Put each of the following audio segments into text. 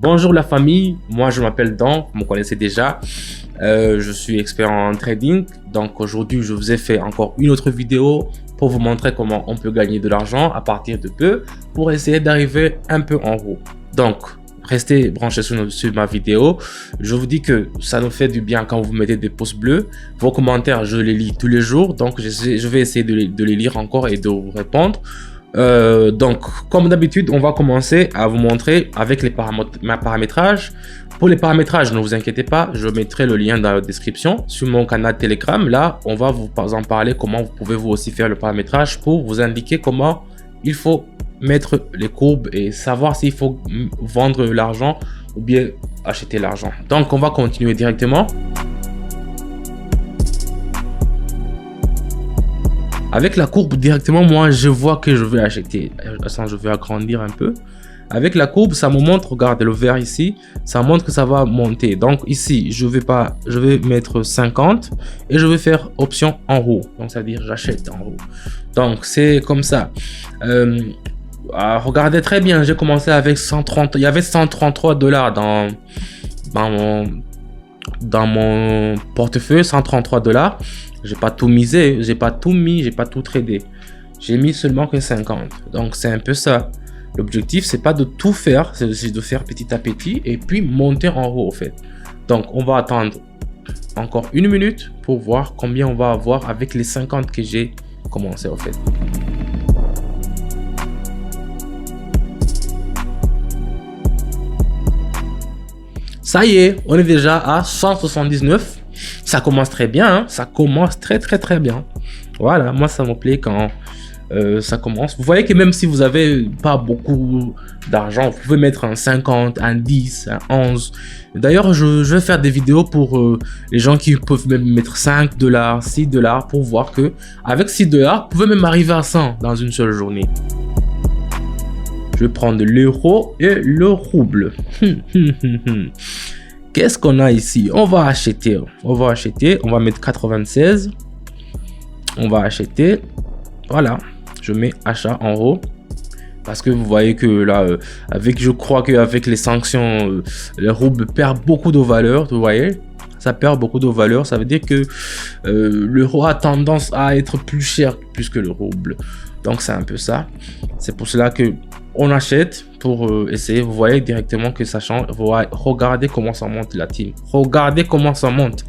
Bonjour la famille, moi je m'appelle Dan, vous me connaissez déjà. Je suis expert en trading. Donc aujourd'hui je vous ai fait encore une autre vidéo pour vous montrer comment on peut gagner de l'argent à partir de peu pour essayer d'arriver un peu en haut. Donc restez branchés sur ma vidéo. Je vous dis que ça nous fait du bien quand vous mettez des pouces bleus. Vos commentaires je les lis tous les jours, donc je vais essayer de les lire encore et de vous répondre. Donc comme d'habitude on va commencer à vous montrer avec les paramétrages. Pour les paramétrages, ne vous inquiétez pas, je mettrai le lien dans la description sur mon canal Telegram. Là on va vous en parler comment vous pouvez vous aussi faire le paramétrage pour vous indiquer comment il faut mettre les courbes et savoir s'il faut vendre l'argent ou bien acheter l'argent. Donc on va continuer directement. Avec la courbe directement, moi je vois que je vais acheter. Attends, je vais agrandir un peu. Avec la courbe, ça me montre, regardez le vert ici, ça montre que ça va monter. Donc ici, je vais mettre 50 et je vais faire option en haut. Donc ça veut dire j'achète en haut. Donc c'est comme ça. Regardez très bien, j'ai commencé avec 130. Il y avait 133 $ dans mon portefeuille, 133 $. J'ai pas tout misé, j'ai pas tout mis, j'ai pas tout tradé. J'ai mis seulement que 50. Donc c'est un peu ça. L'objectif c'est pas de tout faire, c'est de faire petit à petit et puis monter en haut au fait. Donc on va attendre encore une minute pour voir combien on va avoir avec les 50 que j'ai commencé au fait. Ça y est, on est déjà à 179. Ça commence très bien, hein? Ça commence très bien. Voilà, moi ça me plaît quand ça commence. Vous voyez que même si vous avez pas beaucoup d'argent, vous pouvez mettre un 50, un 10, un 11. D'ailleurs, je vais faire des vidéos pour les gens qui peuvent même mettre 5 $, 6 $ pour voir que avec 6 $, vous pouvez même arriver à 100 dans une seule journée. Je vais prendre l'euro et le rouble. Qu'est-ce qu'on a ici? On va acheter, on va mettre 96. On va acheter, voilà, je mets achat en haut. Parce que vous voyez que là, je crois qu'avec les sanctions, le rouble perd beaucoup de valeur, vous voyez? Ça perd beaucoup de valeur, ça veut dire que l'euro a tendance à être plus cher plus que le rouble. Donc c'est un peu ça. C'est pour cela que on achète pour essayer. Vous voyez directement que ça change. Regardez comment ça monte la team. Regardez comment ça monte.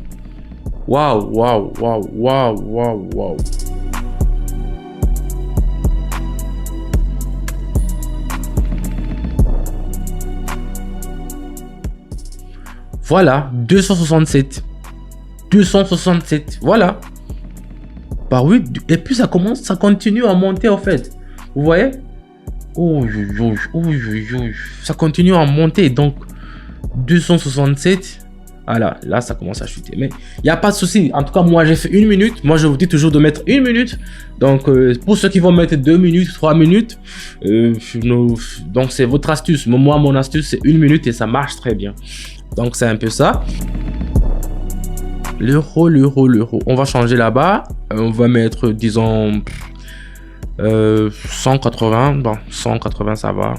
Waouh, waouh, waouh, waouh, waouh, waouh. Voilà, 267. 267, voilà. Bah oui, et puis ça continue à monter en fait. Vous voyez? Ça continue à monter, donc 267. Voilà, là ça commence à chuter, mais il n'y a pas de souci. En tout cas, moi j'ai fait 1 minute. Moi je vous dis toujours de mettre 1 minute. Donc pour ceux qui vont mettre 2 minutes, 3 minutes, donc c'est votre astuce. Moi mon astuce c'est 1 minute et ça marche très bien. Donc c'est un peu ça. L'euro. On va changer là-bas. On va mettre, disons, 180. Bon, 180, ça va.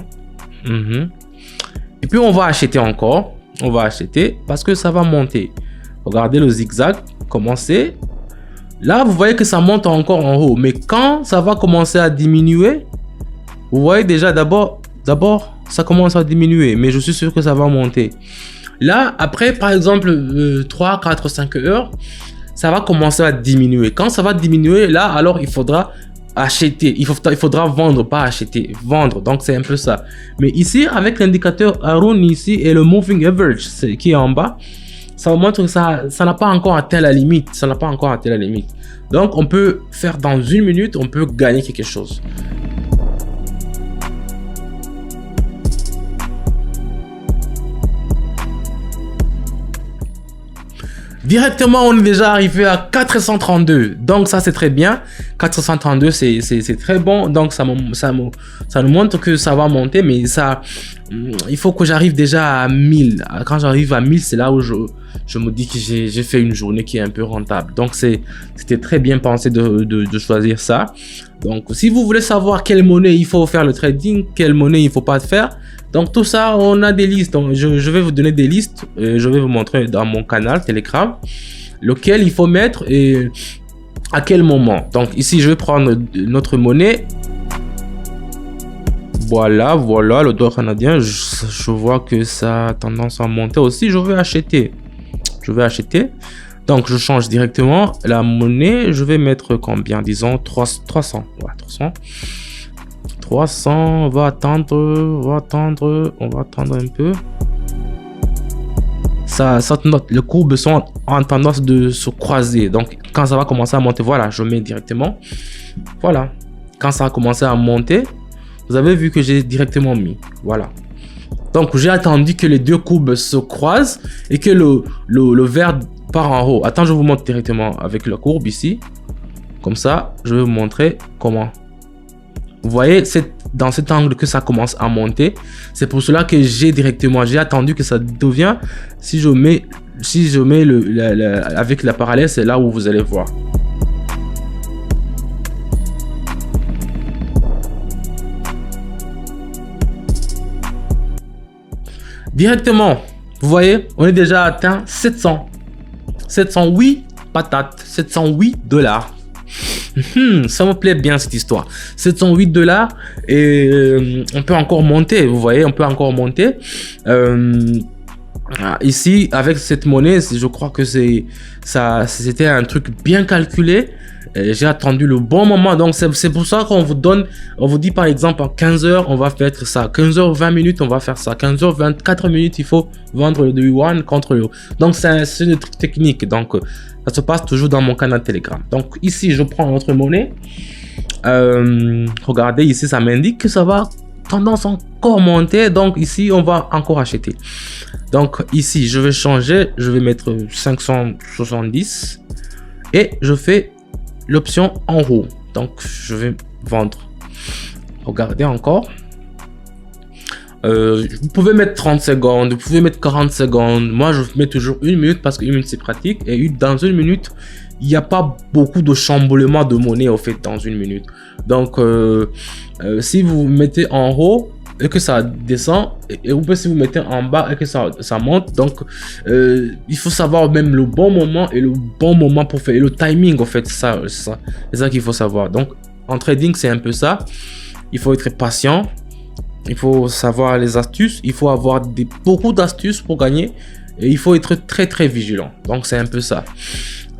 Et puis, on va acheter encore. On va acheter parce que ça va monter. Regardez le zigzag. Commencer. Là, vous voyez que ça monte encore en haut. Mais quand ça va commencer à diminuer, vous voyez déjà d'abord, ça commence à diminuer. Mais je suis sûr que ça va monter. Là, après, par exemple, 3, 4, 5 heures, ça va commencer à diminuer. Quand ça va diminuer, là, alors il faudra acheter. Il faudra vendre, pas acheter. Vendre, donc c'est un peu ça. Mais ici, avec l'indicateur Arun ici et le Moving Average qui est en bas, ça montre que ça n'a pas encore atteint la limite. Ça n'a pas encore atteint la limite. Donc, on peut faire dans 1 minute, on peut gagner quelque chose. Directement, on est déjà arrivé à 432. Donc, ça, c'est très bien. 432, c'est très bon. Donc, ça nous montre que ça va monter. Mais ça, il faut que j'arrive déjà à 1000. Quand j'arrive à 1000, c'est là où je me dis que j'ai fait une journée qui est un peu rentable. Donc, c'était très bien pensé de choisir ça. Donc, si vous voulez savoir quelle monnaie il faut faire le trading, quelle monnaie il ne faut pas faire, donc tout ça, on a des listes. Donc, je vais vous donner des listes. Je vais vous montrer dans mon canal Telegram lequel il faut mettre et à quel moment. Donc, ici, je vais prendre notre monnaie. Voilà, le dollar canadien, je vois que ça a tendance à monter aussi. Je vais acheter. Donc, je change directement la monnaie. Je vais mettre combien? Disons 300. Ouais, 300. 300. On va attendre un peu. Les courbes sont en tendance de se croiser. Donc, quand ça va commencer à monter, voilà, je mets directement. Voilà. Quand ça a commencé à monter, vous avez vu que j'ai directement mis. Voilà. Donc, j'ai attendu que les deux courbes se croisent et que le vert part en haut. Attends, je vous montre directement avec la courbe ici. Comme ça, je vais vous montrer comment. Vous voyez, c'est dans cet angle que ça commence à monter. C'est pour cela que j'ai attendu que ça devient. Si je mets avec la parallèle, c'est là où vous allez voir. Directement, vous voyez, on est déjà atteint 708 patates, 708 $. Ça me plaît bien cette histoire. 708 $ et on peut encore monter. Vous voyez, on peut encore monter. Ici, avec cette monnaie, je crois que c'était un truc bien calculé. J'ai attendu le bon moment, donc c'est pour ça qu'on vous dit par exemple en 15 h on va faire ça, 15 h 20 minutes on va faire ça, 15 h 24 minutes il faut vendre le yuan contre le. Donc c'est une technique, donc ça se passe toujours dans mon canal Telegram. Donc ici je prends notre monnaie, regardez ici ça m'indique que ça va tendance encore monter, donc ici on va encore acheter. Donc ici je vais changer, je vais mettre 570 et je fais l'option en haut. Donc je vais vendre. Regardez encore. Vous pouvez mettre 30 secondes, vous pouvez mettre 40 secondes. Moi je mets toujours 1 minute parce que 1 minute c'est pratique. Et dans 1 minute, il n'y a pas beaucoup de chamboulement de monnaie au fait dans 1 minute. Donc si vous mettez en haut et que ça descend, et ou si vous mettez en bas et que ça monte, donc il faut savoir même le bon moment et le bon moment pour faire, et le timing en fait, c'est ça qu'il faut savoir. Donc en trading c'est un peu ça, il faut être patient, il faut savoir les astuces, il faut avoir beaucoup d'astuces pour gagner et il faut être très vigilant. Donc c'est un peu ça.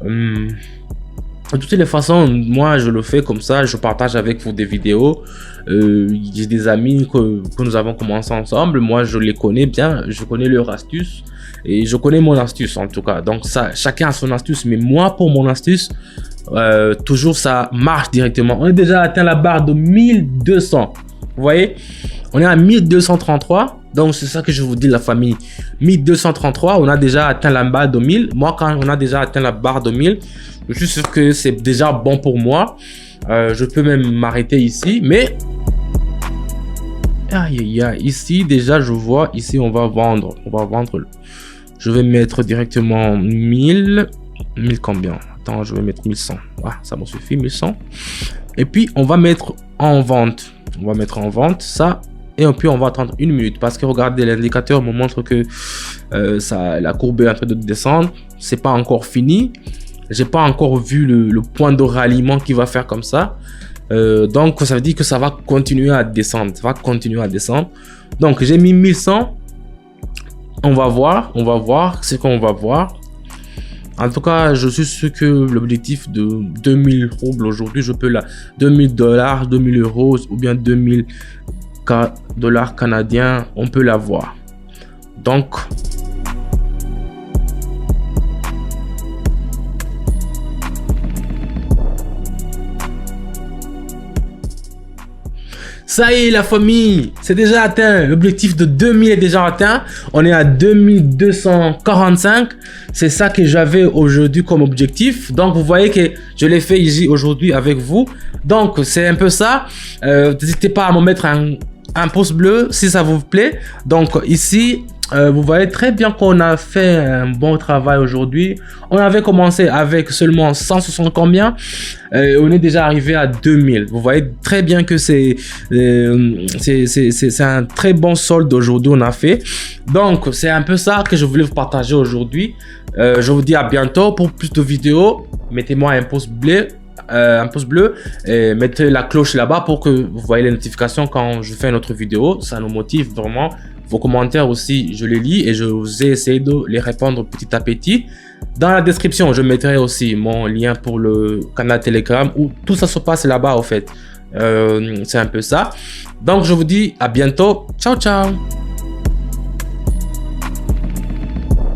De toutes les façons, moi je le fais comme ça, je partage avec vous des vidéos. J'ai des amis que nous avons commencé ensemble, moi je les connais bien, je connais leurs astuces et je connais mon astuce en tout cas. Donc ça, chacun a son astuce, mais moi pour mon astuce, toujours ça marche directement. On a déjà atteint la barre de 1200, vous voyez, on est à 1233. Donc c'est ça que je vous dis la famille, 1233, on a déjà atteint la barre de 1000. Moi quand on a déjà atteint la barre de 1000, je suis sûr que c'est déjà bon pour moi. Je peux même m'arrêter ici, mais ici déjà je vois, ici on va vendre, je vais mettre directement 1000 combien, attends, je vais mettre 1100, ça me suffit, 1100, et puis on va mettre en vente, ça, et puis on va attendre 1 minute parce que regardez, l'indicateur me montre que la courbe est en train de descendre, c'est pas encore fini. J'ai pas encore vu le point de ralliement qui va faire comme ça. Donc ça veut dire que ça va continuer à descendre. Donc j'ai mis 1100. On va voir ce qu'on va voir. En tout cas, je suis sûr que l'objectif de 2000 roubles aujourd'hui, je peux 2000 $, 2000 euros ou bien 2000 $ canadiens, on peut l'avoir. Donc ça y est la famille, c'est déjà atteint, l'objectif de 2000 est déjà atteint, on est à 2245, c'est ça que j'avais aujourd'hui comme objectif, donc vous voyez que je l'ai fait ici aujourd'hui avec vous, donc c'est un peu ça, n'hésitez pas à me mettre un pouce bleu si ça vous plaît. Donc ici, vous voyez très bien qu'on a fait un bon travail aujourd'hui. On avait commencé avec seulement 160 combien, on est déjà arrivé à 2000. Vous voyez très bien que c'est un très bon solde aujourd'hui on a fait. Donc c'est un peu ça que je voulais vous partager aujourd'hui. Je vous dis à bientôt pour plus de vidéos. Mettez-moi un pouce bleu. Et mettez la cloche là-bas pour que vous voyez les notifications quand je fais une autre vidéo. Ça nous motive vraiment. Vos commentaires aussi, je les lis et je vous ai essayé de les répondre petit à petit. Dans la description, je mettrai aussi mon lien pour le canal Telegram où tout ça se passe là-bas au fait. C'est un peu ça. Donc je vous dis à bientôt. Ciao ciao.